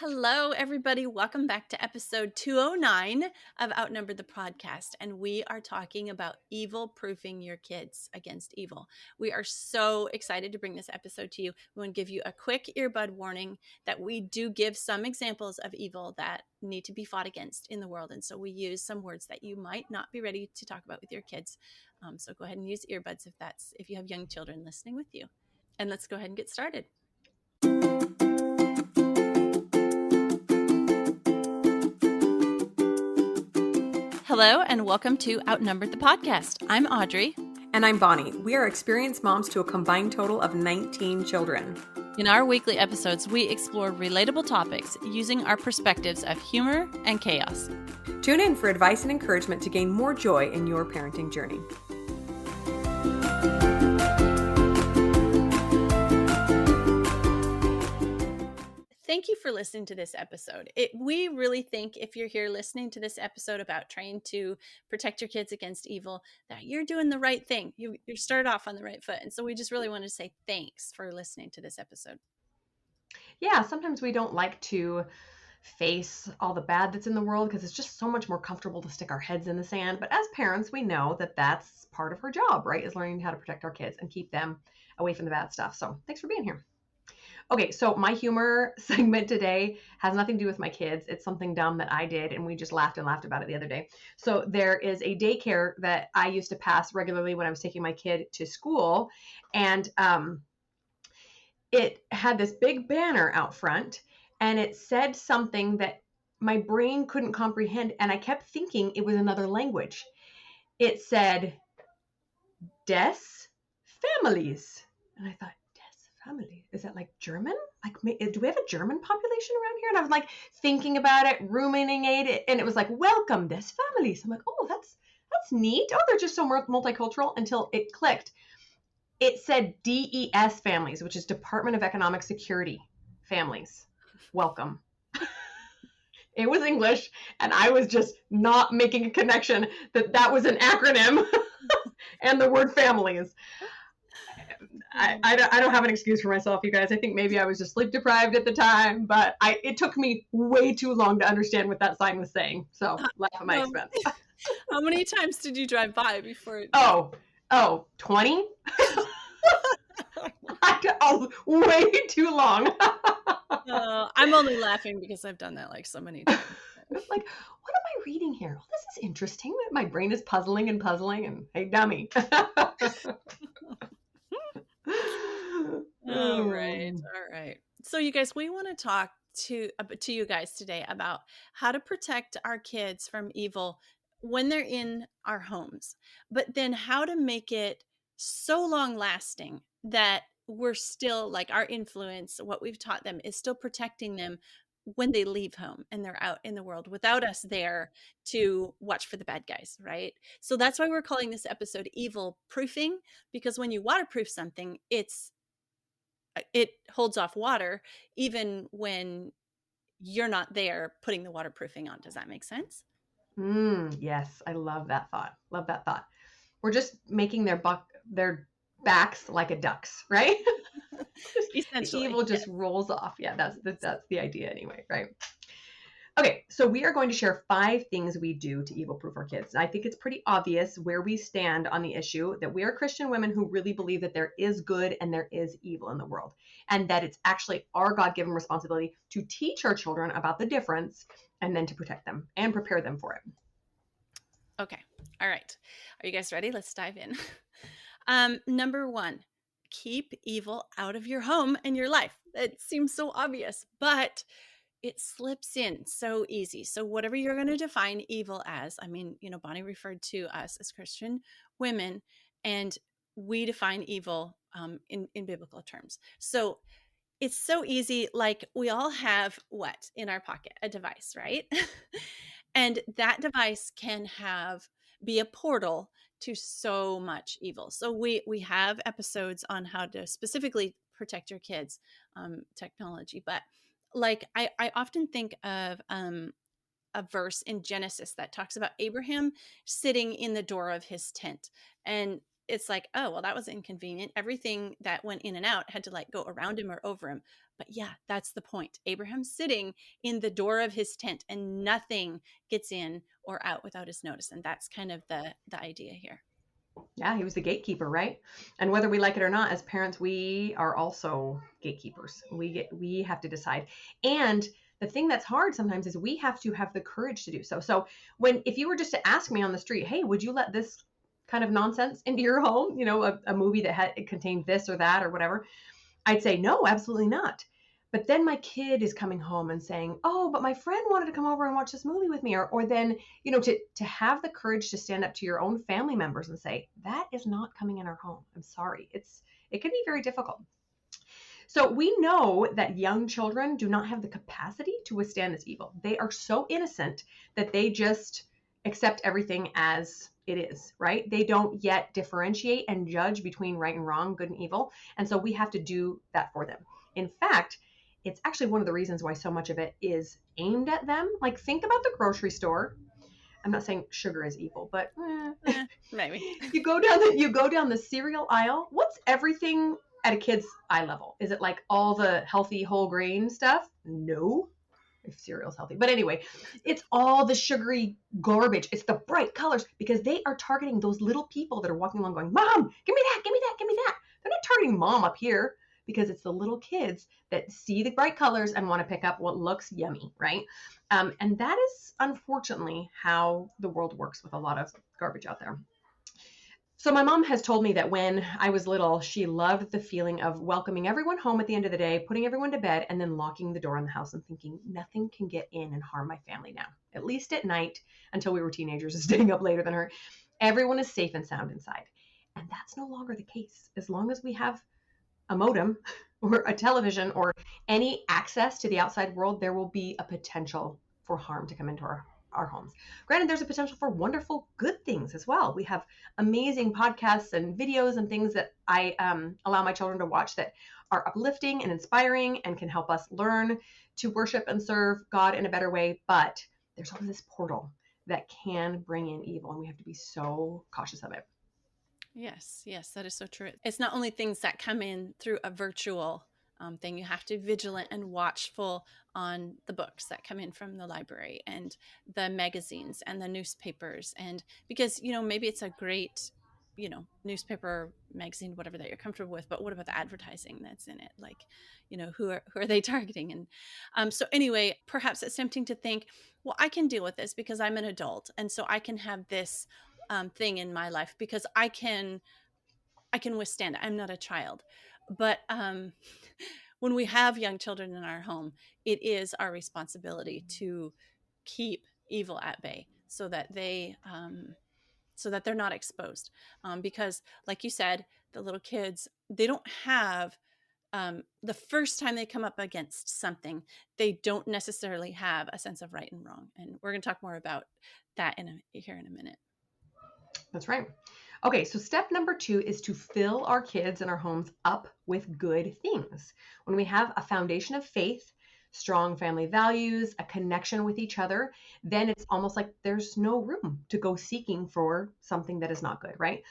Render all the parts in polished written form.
Hello, everybody. Welcome back to episode 209 of Outnumbered the podcast. And we are talking about evil proofing your kids against evil. We are so excited to bring this episode to you. We want to give you a quick earbud warning that we do give some examples of evil that need to be fought against in the world. And so we use some words that you might not be ready to talk about with your kids. So go ahead and use earbuds if you have young children listening with you. And let's go ahead and get started. Hello, and welcome to Outnumbered the podcast. I'm Audrey. And I'm Bonnie. We are experienced moms to a combined total of 19 children. In our weekly episodes, we explore relatable topics using our perspectives of humor and chaos. Tune in for advice and encouragement to gain more joy in your parenting journey. Thank you for listening to this episode. We really think if you're here listening to this episode about trying to protect your kids against evil, that you're doing the right thing. You started off on the right foot. And so we just really want to say thanks for listening to this episode. Yeah, sometimes we don't like to face all the bad that's in the world because it's just so much more comfortable to stick our heads in the sand. But as parents, we know that that's part of our job, right? Is learning how to protect our kids and keep them away from the bad stuff. So thanks for being here. Okay, so my humor segment today has nothing to do with my kids. It's something dumb that I did, and we just laughed about it the other day. So there is a daycare that I used to pass regularly when I was taking my kid to school, and it had this big banner out front, and it said something that my brain couldn't comprehend, and I kept thinking it was another language. It said, Des Families. And I thought, family, is that like German? Like, do we have a German population around here? And I was like thinking about it, ruminating it, and it was like, welcome des families. I'm like, oh, that's neat. Oh, they're just so multicultural, until it clicked. It said DES families, which is Department of Economic Security families. Welcome. It was English, and I was just not making a connection that was an acronym and the word families. I don't have an excuse for myself, you guys. I think maybe I was just sleep deprived at the time, but it took me way too long to understand what that sign was saying. So laugh at my expense. How many times did you drive by before? 20? Way too long. I'm only laughing because I've done that like so many times. Like, what am I reading here? Oh, this is interesting. My brain is puzzling, and hey, dummy. All right. So you guys, we want to talk to you guys today about how to protect our kids from evil when they're in our homes, but then how to make it so long lasting that we're still, like, our influence, what we've taught them is still protecting them when they leave home and they're out in the world without us there to watch for the bad guys, right? So that's why we're calling this episode Evil Proofing, because when you waterproof something, it holds off water even when you're not there putting the waterproofing on. Does that make sense? Yes, I love that thought. We're just making their backs like a duck's, right? Essentially, the evil just rolls off. Yeah, that's the idea anyway, right? Okay, so we are going to share 5 things we do to evil-proof our kids. And I think it's pretty obvious where we stand on the issue, that we are Christian women who really believe that there is good and there is evil in the world, and that it's actually our God-given responsibility to teach our children about the difference and then to protect them and prepare them for it. Okay. All right. Are you guys ready? Let's dive in. Number 1, keep evil out of your home and your life. It seems so obvious, but it slips in so easy. So whatever you're going to define evil as, Bonnie referred to us as Christian women, and we define evil in biblical terms. So it's so easy. Like, we all have what in our pocket? A device, right? And that device can be a portal to so much evil. So we have episodes on how to specifically protect your kids, technology, but like I often think of a verse in Genesis that talks about Abraham sitting in the door of his tent, and it's like, oh, well, that was inconvenient. Everything that went in and out had to like go around him or over him. But yeah, that's the point. Abraham's sitting in the door of his tent and nothing gets in or out without his notice. And that's kind of the idea here. Yeah, he was the gatekeeper, right? And whether we like it or not, as parents, we are also gatekeepers. We have to decide. And the thing that's hard sometimes is we have to have the courage to do so. So if you were just to ask me on the street, hey, would you let this kind of nonsense into your home? A movie that it contained this or that or whatever, I'd say no, absolutely not. But then my kid is coming home and saying, "Oh, but my friend wanted to come over and watch this movie with me," or then to have the courage to stand up to your own family members and say, "That is not coming in our home. I'm sorry." It can be very difficult. So we know that young children do not have the capacity to withstand this evil. They are so innocent that they just accept everything as it is, right? They don't yet differentiate and judge between right and wrong, good and evil. And so we have to do that for them. In fact, it's actually one of the reasons why so much of it is aimed at them. Like, think about the grocery store. I'm not saying sugar is evil, but Maybe. you go down the cereal aisle. What's everything at a kid's eye level? Is it like all the healthy whole grain stuff? No. If cereal's healthy. But anyway, it's all the sugary garbage. It's the bright colors because they are targeting those little people that are walking along going, "Mom, give me that, give me that, give me that." They're not targeting mom up here because it's the little kids that see the bright colors and want to pick up what looks yummy, right? And that is unfortunately how the world works with a lot of garbage out there. So my mom has told me that when I was little, she loved the feeling of welcoming everyone home at the end of the day, putting everyone to bed, and then locking the door in the house and thinking nothing can get in and harm my family now. At least at night, until we were teenagers and staying up later than her. Everyone is safe and sound inside. And that's no longer the case. As long as we have a modem or a television or any access to the outside world, there will be a potential for harm to come into our homes. Granted, there's a potential for wonderful good things as well. We have amazing podcasts and videos and things that I allow my children to watch that are uplifting and inspiring and can help us learn to worship and serve God in a better way. But there's always this portal that can bring in evil, and we have to be so cautious of it. Yes, yes, that is so true. It's not only things that come in through a virtual thing. You have to be vigilant and watchful on the books that come in from the library and the magazines and the newspapers. And because, maybe it's a great, newspaper, magazine, whatever that you're comfortable with, but what about the advertising that's in it? Like, who are they targeting? And so anyway, perhaps it's tempting to think, well, I can deal with this because I'm an adult. And so I can have this thing in my life because I can withstand it. I'm not a child. But when we have young children in our home, it is our responsibility to keep evil at bay so that they're not exposed. Because, like you said, the little kids, they don't have the first time they come up against something, they don't necessarily have a sense of right and wrong. And we're going to talk more about that here in a minute. That's right. Okay, so step number 2 is to fill our kids and our homes up with good things. When we have a foundation of faith, strong family values, a connection with each other, then it's almost like there's no room to go seeking for something that is not good, right?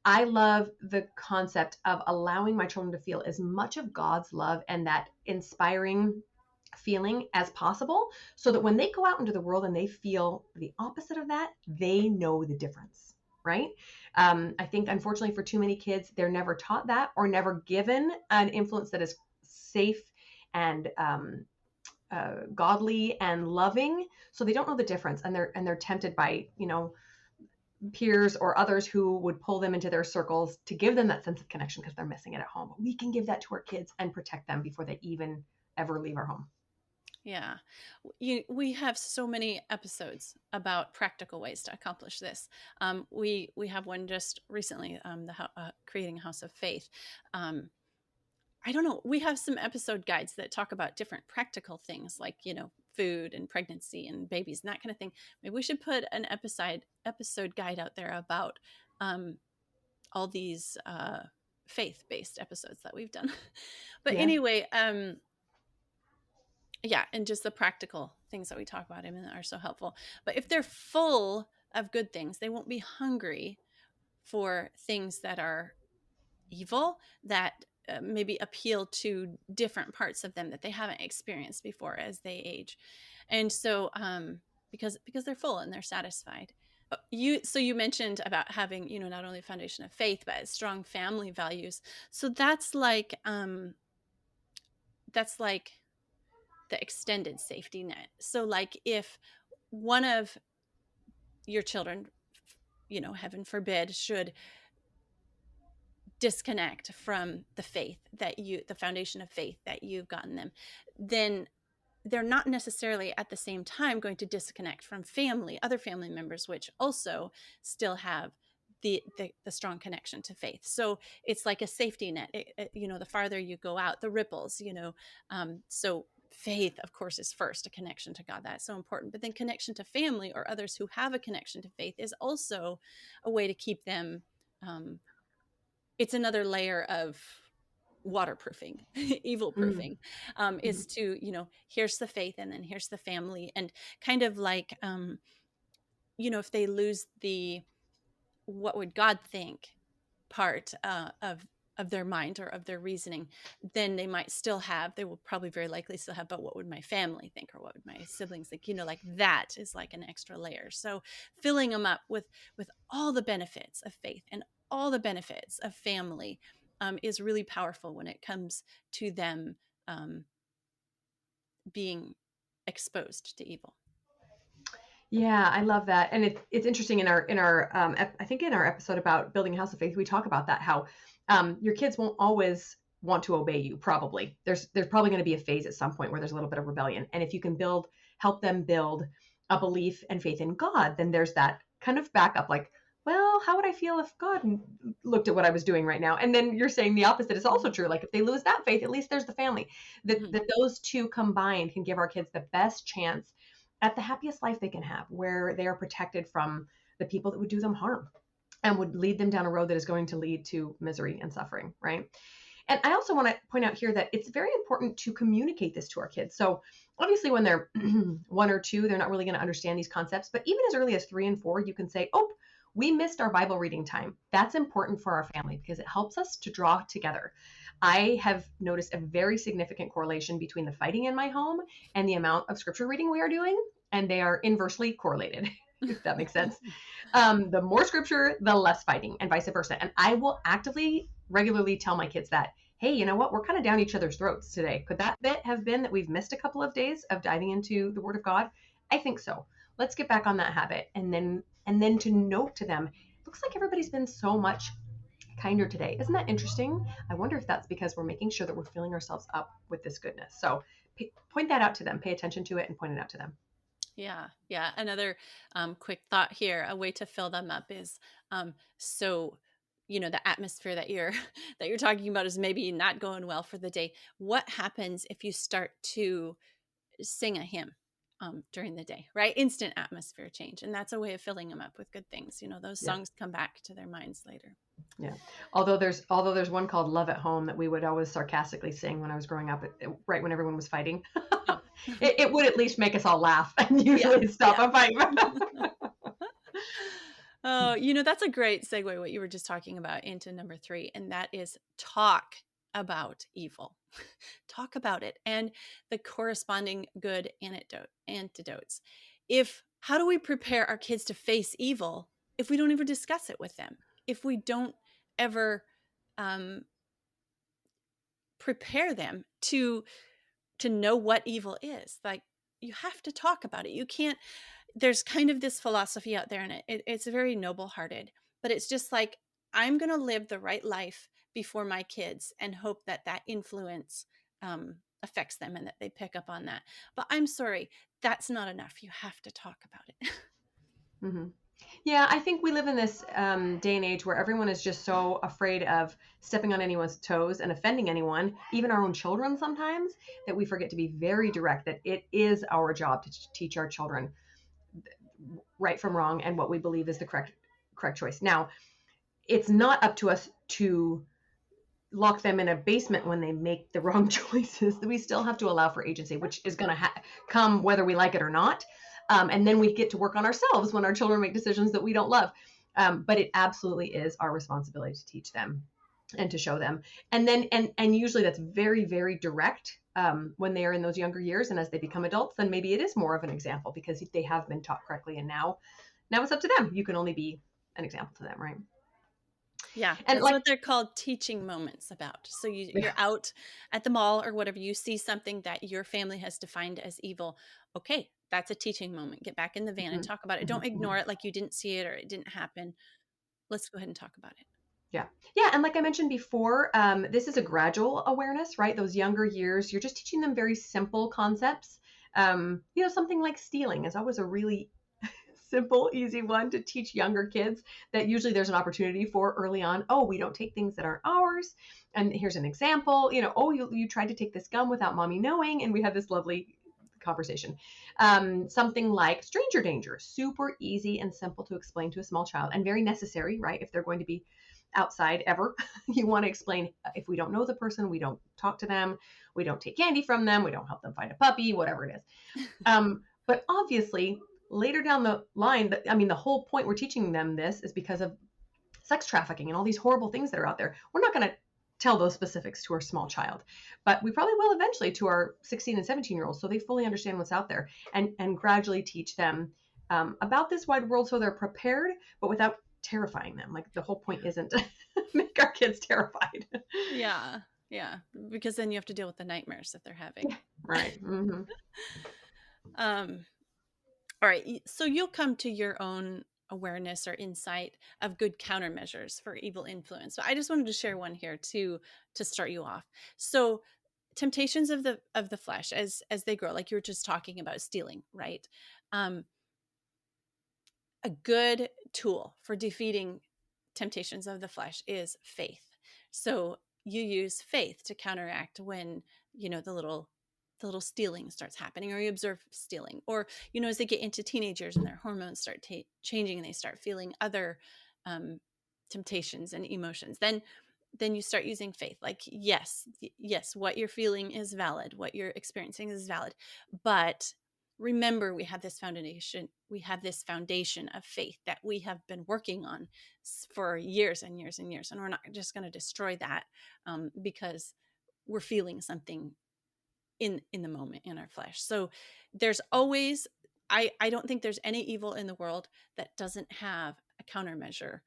I love the concept of allowing my children to feel as much of God's love and that inspiring feeling as possible so that when they go out into the world and they feel the opposite of that, they know the difference, right? I think unfortunately for too many kids, they're never taught that or never given an influence that is safe and godly and loving, so they don't know the difference, and they're tempted by peers or others who would pull them into their circles to give them that sense of connection because they're missing it at home. But we can give that to our kids and protect them before they even ever leave our home. Yeah. We have so many episodes about practical ways to accomplish this. We have one just recently, creating a house of faith. I don't know. We have some episode guides that talk about different practical things like, food and pregnancy and babies and that kind of thing. Maybe we should put an episode guide out there about all these faith-based episodes that we've done. But Yeah. anyway, yeah, and just the practical things that we talk about are so helpful. But if they're full of good things, they won't be hungry for things that are evil, that maybe appeal to different parts of them that they haven't experienced before as they age. And so because they're full and they're satisfied. You mentioned about having, not only a foundation of faith but strong family values. So that's like the extended safety net. So like if one of your children, heaven forbid, should disconnect from the foundation of faith that you've gotten them, then they're not necessarily at the same time going to disconnect from other family members, which also still have the strong connection to faith. So it's like a safety net. The farther you go out, the ripples. So faith, of course, is first, a connection to God. That's so important. But then connection to family or others who have a connection to faith is also a way to keep them. It's another layer of waterproofing, evil Mm-hmm. proofing, is to, here's the faith and then here's the family. And kind of like, if they lose the what would God think part of their mind or of their reasoning, then they will probably very likely still have, but what would my family think, or what would my siblings think? Like that is like an extra layer. So filling them up with all the benefits of faith and all the benefits of family is really powerful when it comes to them um, being exposed to evil. Yeah, I love that, and it's interesting in our I think in our episode about building a house of faith, we talk about that, how your kids won't always want to obey you. Probably there's probably going to be a phase at some point where there's a little bit of rebellion, and if you can help them build a belief and faith in God, then there's that kind of backup, like, well, how would I feel if God looked at what I was doing right now? And then you're saying the opposite is also true. Like if they lose that faith, at least there's the family. Mhm. That those two combined can give our kids the best chance at the happiest life they can have, where they are protected from the people that would do them harm and would lead them down a road that is going to lead to misery and suffering, right? And I also want to point out here that it's very important to communicate this to our kids. So obviously when they're 1 or 2, they're not really going to understand these concepts, but even as early as 3 and 4, you can say, oh, we missed our Bible reading time. That's important for our family because it helps us to draw together. I have noticed a very significant correlation between the fighting in my home and the amount of scripture reading we are doing, and they are inversely correlated, if that makes sense. The more scripture, the less fighting, and vice versa. And I will actively, regularly tell my kids that, hey, you know what? We're kind of down each other's throats today. Could that bit have been that we've missed a couple of days of diving into the Word of God? I think so. Let's get back on that habit. And then to note to them, looks like everybody's been so much kinder today. Isn't that interesting? I wonder if that's because we're making sure that we're filling ourselves up with this goodness. So point that out to them, pay attention to it and point it out to them. Yeah, yeah. Another quick thought here: a way to fill them up is so the atmosphere that you're that you're talking about is maybe not going well for the day. What happens if you start to sing a hymn during the day? Right, instant atmosphere change, and that's a way of filling them up with good things. Those Yeah. songs come back to their minds later. Yeah. Although there's one called Love at Home that we would always sarcastically sing when I was growing up, right when everyone was fighting. Oh. It would at least make us all laugh and Yeah, usually stop yeah. a fight. Oh, that's a great segue, what you were just talking about, into number 3, and that is talk about evil. Talk about it and the corresponding good antidotes. How do we prepare our kids to face evil if we don't ever discuss it with them? If we don't ever um, prepare them to know what evil is? Like, you have to talk about it. You can't. There's kind of this philosophy out there, and it's very noble-hearted, but it's just like, I'm going to live the right life before my kids and hope that that influence affects them and that they pick up on that. But I'm sorry, that's not enough. You have to talk about it. Mm-hmm. Yeah, I think we live in this day and age where everyone is just so afraid of stepping on anyone's toes and offending anyone, even our own children sometimes, that we forget to be very direct, that it is our job to teach our children right from wrong and what we believe is the correct choice. Now, it's not up to us to lock them in a basement when they make the wrong choices. We still have to allow for agency, which is going to come whether we like it or not. And then we get to work on ourselves when our children make decisions that we don't love. But it absolutely is our responsibility to teach them and to show them. And then, and usually that's very, very direct when they are in those younger years. And as they become adults, then maybe it is more of an example because they have been taught correctly. And now it's up to them. You can only be an example to them, right? Yeah, And that's like, what they're called teaching moments about. So you're yeah. out at the mall or whatever, you see something that your family has defined as evil. Okay, that's a teaching moment. Get back in the van and Mhm, talk about it. mhm, Don't ignore mhm. it like you didn't see it or it didn't happen. Let's go ahead and talk about it. Yeah. Yeah. And like I mentioned before, this is a gradual awareness, right? Those younger years, you're just teaching them very simple concepts. Something like stealing is always a really simple, easy one to teach younger kids that usually there's an opportunity for early on. Oh, we don't take things that aren't ours. And here's an example, oh, you tried to take this gum without mommy knowing. And we had this lovely conversation. Something like stranger danger, super easy and simple to explain to a small child and very necessary, right? If they're going to be outside ever, you want to explain if we don't know the person, we don't talk to them, we don't take candy from them, we don't help them find a puppy, whatever it is. But obviously, later down the line, I mean, the whole point we're teaching them this is because of sex trafficking and all these horrible things that are out there. We're not going to tell those specifics to our small child, but we probably will eventually to our 16 and 17-year-olds so they fully understand what's out there and gradually teach them about this wide world so they're prepared, but without terrifying them. Like the whole point isn't to make our kids terrified. Yeah, yeah, because then you have to deal with the nightmares that they're having. Right. Mm-hmm. um, all right, so you'll come to your own awareness or insight of good countermeasures for evil influence. So I just wanted to share one here to start you off. So temptations of the flesh as they grow, like you were just talking about stealing, right? Um, a good tool for defeating temptations of the flesh is faith. So you use faith to counteract when the little stealing starts happening, or you observe stealing, or as they get into teenagers and their hormones start changing and they start feeling other um, temptations and emotions, then you start using faith. Like, yes, what you're feeling is valid, what you're experiencing is valid, but remember, we have this foundation of faith that we have been working on for years and years and years, and we're not just going to destroy that because we're feeling something in the moment in our flesh. So there's always, I don't think there's any evil in the world that doesn't have a countermeasure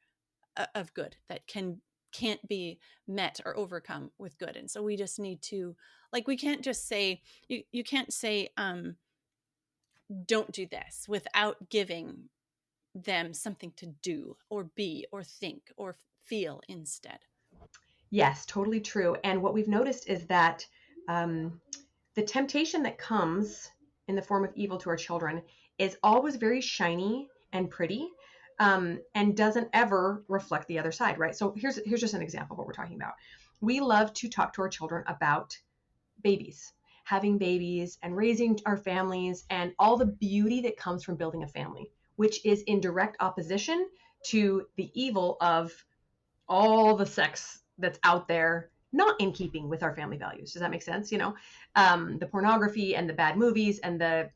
of good that can't be met or overcome with good. And so we just need to, like, we can't just say, you can't say don't do this without giving them something to do or be or think or feel instead. Yes, totally true. And what we've noticed is that um, the temptation that comes in the form of evil to our children is always very shiny and pretty, and doesn't ever reflect the other side, right? So here's just an example of what we're talking about. We love to talk to our children about babies, having babies and raising our families and all the beauty that comes from building a family, which is in direct opposition to the evil of all the sex that's out there, not in keeping with our family values. Does that make sense? The pornography and the bad movies and the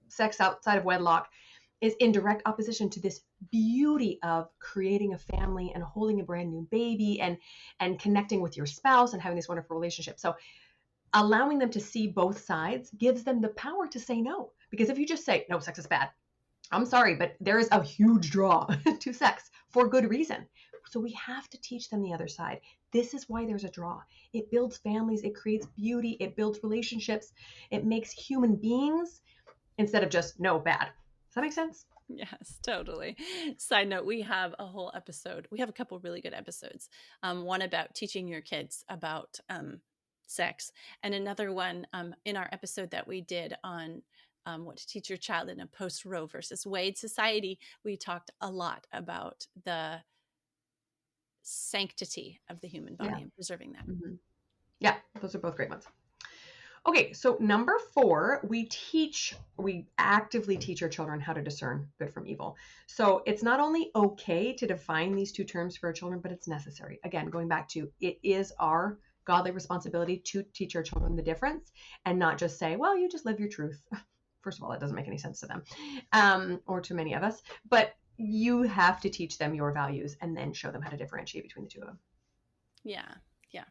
sex outside of wedlock is in direct opposition to this beauty of creating a family and holding a brand new baby and connecting with your spouse and having this wonderful relationship. So allowing them to see both sides gives them the power to say no. Because if you just say no, sex is bad, I'm sorry, but there is a huge draw to sex for good reason. So we have to teach them the other side. This is why there's a draw. It builds families, it creates beauty, it builds relationships, it makes human beings instead of just no, bad. Does that make sense? Yes, totally. Side note, we have a whole episode. We have a couple really good episodes. One about teaching your kids about sex, and another one in our episode that we did on what to teach your child in a post Roe versus Wade society. We talked a lot about the sanctity of the human Yeah. body and preserving that. Mm-hmm. Yeah, those are both great ones. Okay, so number 4, we actively teach our children how to discern good from evil. So it's not only okay to define these two terms for our children, but it's necessary. Again, going back to it is our godly responsibility to teach our children the difference and not just say, well, you just live your truth. First of all, that doesn't make any sense to them or to many of us. But you have to teach them your values and then show them how to differentiate between the two of them. Yeah. Yeah.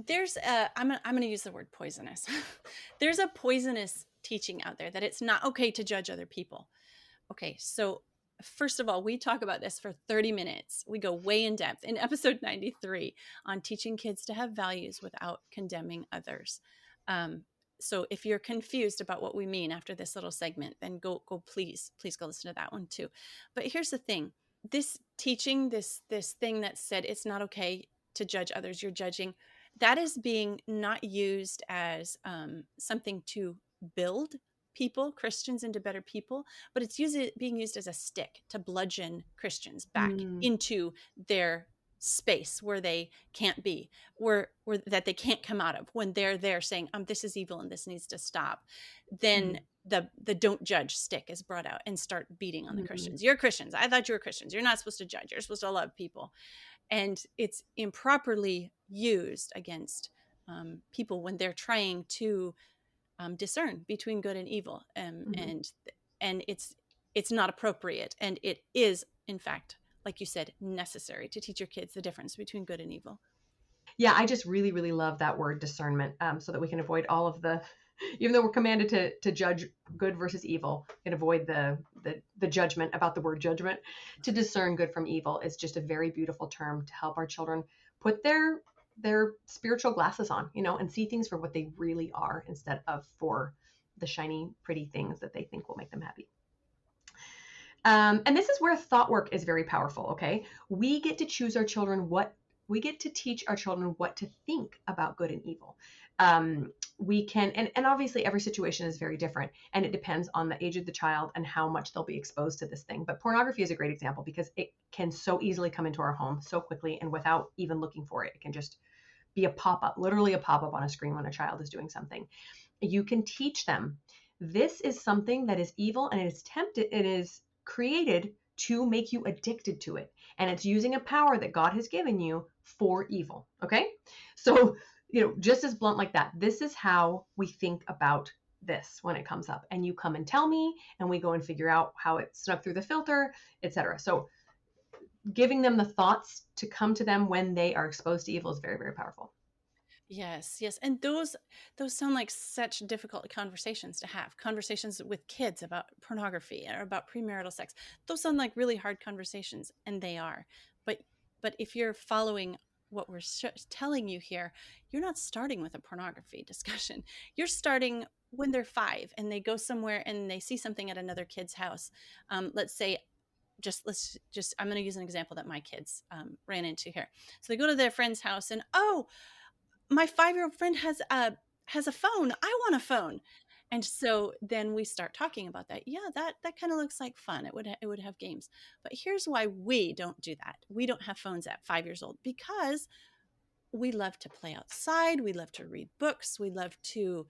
There's a, I'm gonna use the word poisonous. There's a poisonous teaching out there that it's not okay to judge other people. Okay, so first of all, we talk about this for 30 minutes. We go way in depth in episode 93 on teaching kids to have values without condemning others. Um, so if you're confused about what we mean after this little segment, then go please go listen to that one too. But here's the thing. This teaching, this thing that said it's not okay to judge others, you're judging, that is being not used as something to build people, Christians, into better people, but it's being used as a stick to bludgeon Christians back Mm, into their space where they can't be, where that they can't come out of when they're there saying, this is evil and this needs to stop. Then mm, the don't judge stick is brought out and start beating on the mm, Christians. You're Christians. I thought you were Christians. You're not supposed to judge. You're supposed to love people. And it's improperly used against people when they're trying to discern between good and evil, mm. and it's not appropriate, and it is in fact, like you said, necessary to teach your kids the difference between good and evil. Yeah, I just really, really love that word discernment, so that we can avoid all of the, even though we're commanded to judge good versus evil, and avoid the judgment about the word judgment. To discern good from evil is just a very beautiful term to help our children put their spiritual glasses on, and see things for what they really are instead of for the shiny, pretty things that they think will make them happy. And this is where thought work is very powerful. Okay, we get to choose our children what we get to teach our children what to think about good and evil. We can, and obviously every situation is very different, and it depends on the age of the child and how much they'll be exposed to this thing. But pornography is a great example because it can so easily come into our home so quickly and without even looking for it. It can just be a pop-up, literally a pop-up on a screen when a child is doing something. You can teach them this is something that is evil, and it is created to make you addicted to it, and it's using a power that God has given you for evil. Okay, so just as blunt like that, this is how we think about this when it comes up, and you come and tell me, and we go and figure out how it snuck through the filter, etc. So giving them the thoughts to come to them when they are exposed to evil is very, very powerful. Yes, yes. And those sound like such difficult conversations to have. Conversations with kids about pornography or about premarital sex. Those sound like really hard conversations, and they are. But but if you're following what we're telling you here, you're not starting with a pornography discussion. You're starting when they're 5 and they go somewhere and they see something at another kid's house. Let's say, let's just I'm going to use an example that my kids ran into here. So they go to their friend's house and, my 5-year-old friend has a phone. I want a phone. And so then we start talking about that. Yeah, that kind of looks like fun. It would have games. But here's why we don't do that. We don't have phones at 5 years old because we love to play outside. We love to read books. We love to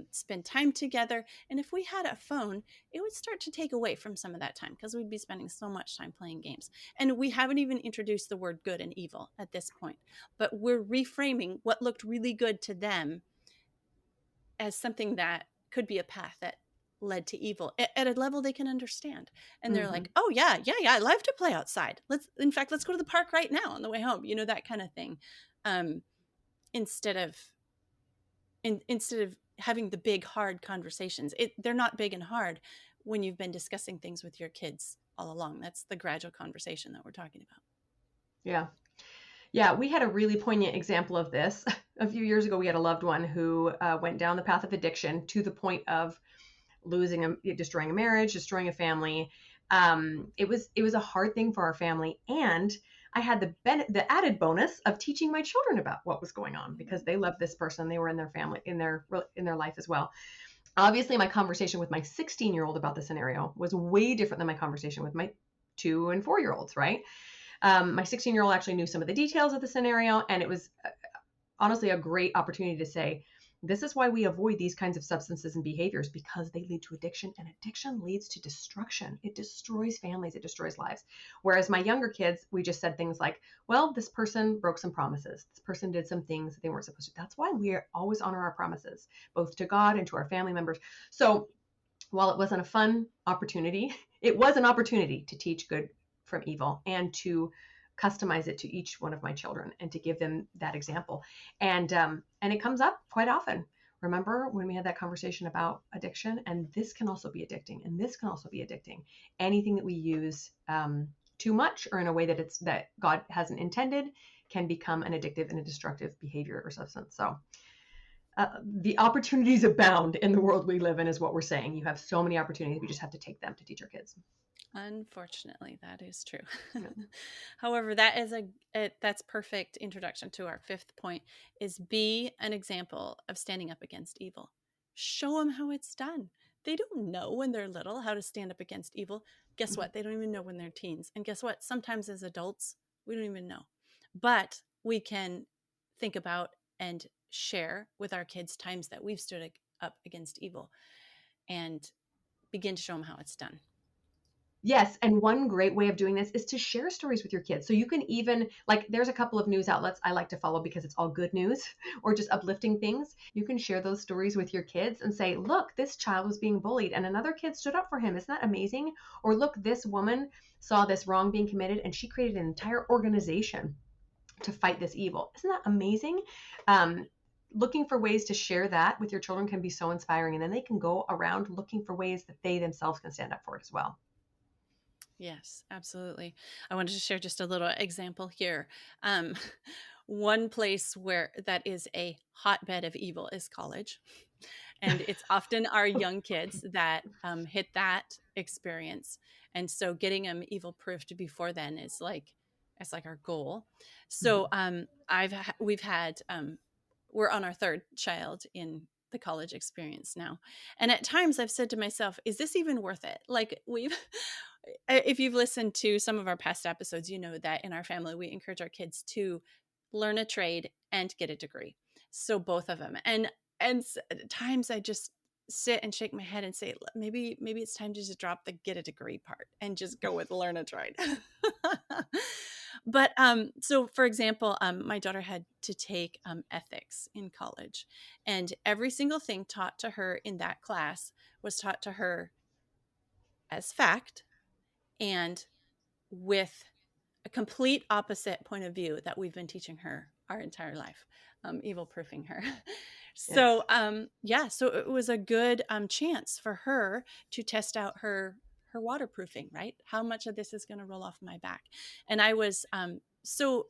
spend time together. And if we had a phone, it would start to take away from some of that time because we'd be spending so much time playing games. And we haven't even introduced the word good and evil at this point, but we're reframing what looked really good to them as something that could be a path that led to evil at a level they can understand. And they're Mm-hmm. like, oh yeah, yeah, yeah, I love to play outside. Let's go to the park right now on the way home, that kind of thing. um, instead of instead of having the big hard conversations. They're not big and hard when you've been discussing things with your kids all along. That's the gradual conversation that we're talking about. Yeah. Yeah, we had a really poignant example of this. A few years ago, we had a loved one who went down the path of addiction to the point of destroying a marriage, destroying a family. It was a hard thing for our family, and I had the added bonus of teaching my children about what was going on because they loved this person. They were in their family, in their life as well. Obviously, my conversation with my 16-year-old about the scenario was way different than my conversation with my 2 and 4-year-olds, right? My 16-year-old actually knew some of the details of the scenario, and it was honestly a great opportunity to say, this is why we avoid these kinds of substances and behaviors, because they lead to addiction, and addiction leads to destruction. It destroys families, it destroys lives. Whereas my younger kids, we just said things like, well, this person broke some promises. This person did some things that they weren't supposed to. That's why we always honor our promises, both to God and to our family members. So while it wasn't a fun opportunity, it was an opportunity to teach good from evil and to customize it to each one of my children and to give them that example. And it comes up quite often. Remember when we had that conversation about addiction? And this can also be addicting, and this can also be addicting. Anything that we use too much or in a way that God hasn't intended can become an addictive and a destructive behavior or substance. So the opportunities abound in the world we live in is what we're saying. You have so many opportunities. We just have to take them to teach our kids. Unfortunately, that is true. Yeah. However, that's perfect introduction to our fifth point is be an example of standing up against evil. Show them how it's done. They don't know when they're little how to stand up against evil. Guess what? They don't even know when they're teens. And guess what? Sometimes as adults, we don't even know. But we can think about and share with our kids times that we've stood up against evil and begin to show them how it's done. Yes, and one great way of doing this is to share stories with your kids. So you can even, like, there's a couple of news outlets I like to follow because it's all good news or just uplifting things. You can share those stories with your kids and say, look, this child was being bullied and another kid stood up for him. Isn't that amazing? Or look, this woman saw this wrong being committed and she created an entire organization to fight this evil. Isn't that amazing? Looking for ways to share that with your children can be so inspiring. And then they can go around looking for ways that they themselves can stand up for it as well. Yes, absolutely. I wanted to share just a little example here. Um, one place where that is a hotbed of evil is college. And it's often our young kids that hit that experience. And so getting them evil proofed before then is like, it's like our goal. So we're on our third child in the college experience now. And at times I've said to myself, is this even worth it? Like if you've listened to some of our past episodes, you know that in our family, we encourage our kids to learn a trade and get a degree. So both of them. And at times I just sit and shake my head and say, maybe it's time to just drop the get a degree part and just go with learn a trade. But so for example, my daughter had to take ethics in college, and every single thing taught to her in that class was taught to her as fact and with a complete opposite point of view that we've been teaching her our entire life, evil proofing her. Yes. So so it was a good chance for her to test out her waterproofing, right? How much of this is going to roll off my back? And I was so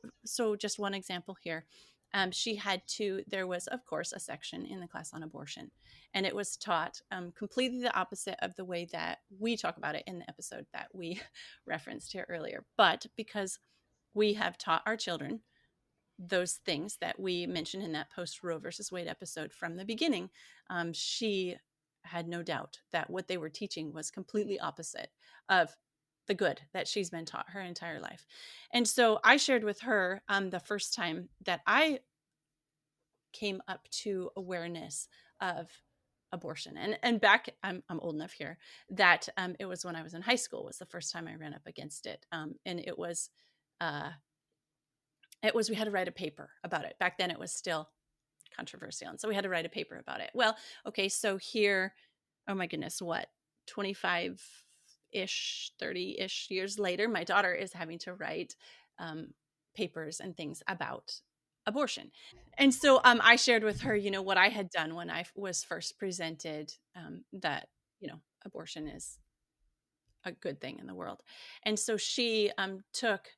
just one example here. There was, of course, a section in the class on abortion, and it was taught completely the opposite of the way that we talk about it in the episode that we referenced here earlier. But because we have taught our children those things that we mentioned in that post Roe versus Wade episode from the beginning, she had no doubt that what they were teaching was completely opposite of the good that she's been taught her entire life. And so I shared with her the first time that I came up to awareness of abortion. And back, I'm old enough here that it was when I was in high school was the first time I ran up against it. And we had to write a paper about it. Back then it was still controversial. And so we had to write a paper about it. Well, okay, so here, oh my goodness, what, 25-ish, 30-ish years later, my daughter is having to write papers and things about abortion. And so I shared with her, what I had done when I was first presented that, abortion is a good thing in the world. And so she took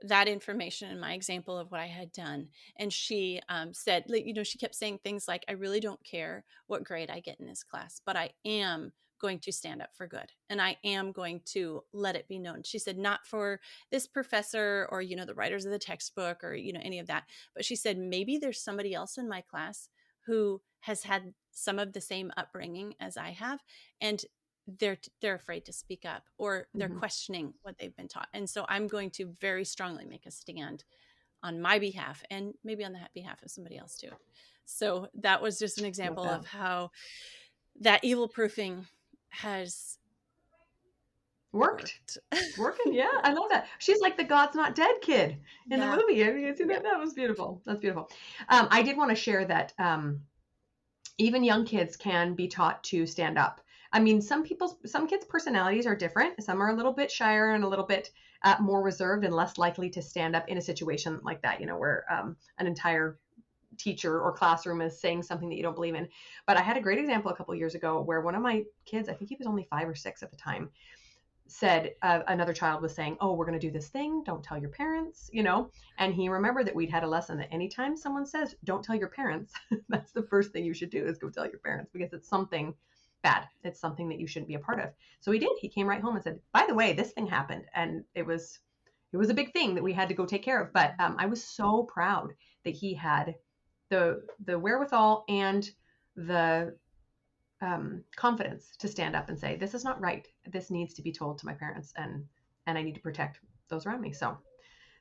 that information and my example of what I had done. And she said, she kept saying things like, I really don't care what grade I get in this class, but I am going to stand up for good. And I am going to let it be known. She said, not for this professor or, the writers of the textbook or, any of that. But she said, maybe there's somebody else in my class who has had some of the same upbringing as I have. And they're afraid to speak up or they're questioning what they've been taught. And so I'm going to very strongly make a stand on my behalf and maybe on the behalf of somebody else too. So that was just an example of how that evil proofing has worked. Working. Yeah. I love that. She's like the God's not dead kid in the movie. Have you seen that? That was beautiful. That's beautiful. I did want to share that even young kids can be taught to stand up. I mean, some kids' personalities are different. Some are a little bit shyer and a little bit more reserved and less likely to stand up in a situation like that, where an entire teacher or classroom is saying something that you don't believe in. But I had a great example a couple of years ago where one of my kids, I think he was only 5 or 6 at the time, said another child was saying, oh, we're going to do this thing, don't tell your parents, and he remembered that we'd had a lesson that anytime someone says don't tell your parents, that's the first thing you should do is go tell your parents, because it's something bad, it's something that you shouldn't be a part of. So he did. He came right home and said, by the way, this thing happened, and it was a big thing that we had to go take care of. But I was so proud that he had the wherewithal and the confidence to stand up and say, this is not right. This needs to be told to my parents, and I need to protect those around me. So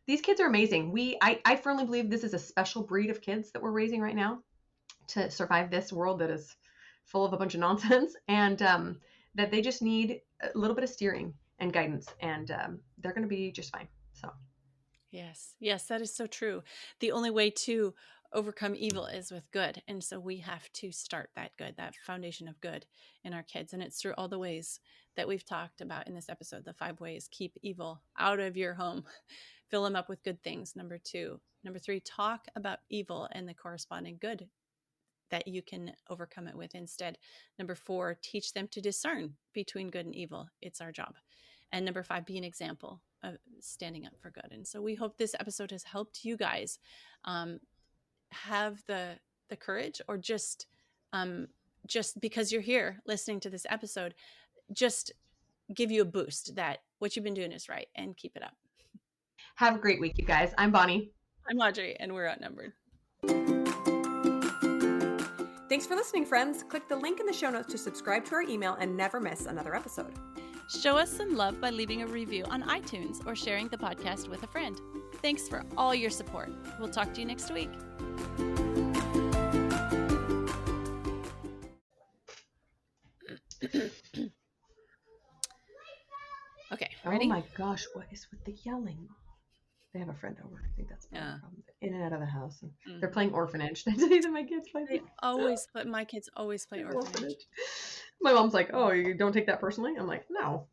these kids are amazing. I firmly believe this is a special breed of kids that we're raising right now to survive this world that is full of a bunch of nonsense, and that they just need a little bit of steering and guidance, and they're going to be just fine. So Yes. Yes, that is so true. The only way to overcome evil is with good. And so we have to start that good, that foundation of good in our kids. And it's through all the ways that we've talked about in this episode, the 5 ways: keep evil out of your home, fill them up with good things. Number 2. Number 3, talk about evil and the corresponding good that you can overcome it with instead. Number 4, teach them to discern between good and evil. It's our job. And number 5, be an example of standing up for good. And so we hope this episode has helped you guys have the courage, or just because you're here listening to this episode, just give you a boost that what you've been doing is right, and keep it up. have a great week, you guys. I'm Bonnie. I'm Audrey, and we're Outnumbered. Thanks for listening, friends. Click the link in the show notes to subscribe to our email and never miss another episode. Show us some love by leaving a review on iTunes or sharing the podcast with a friend. Thanks for all your support. We'll talk to you next week. Okay, ready? Oh my gosh, what is with the yelling? They have a friend over. I think that's part of the problem. In and out of the house. And they're playing orphanage. That's either my kids play. My kids always play orphanage. My mom's like, oh, you don't take that personally? I'm like, no.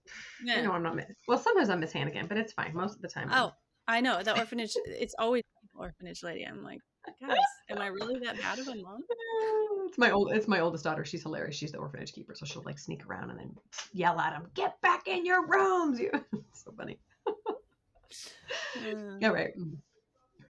Yeah. I know I'm not well, sometimes I'm Miss Hannigan, but it's fine. Most of the time. I know. The orphanage, it's always orphanage lady. I'm like, guys, am I really that bad of a mom? It's my oldest daughter. She's hilarious. She's the orphanage keeper, so she'll like sneak around and then yell at them, get back in your rooms. It's so funny. All right.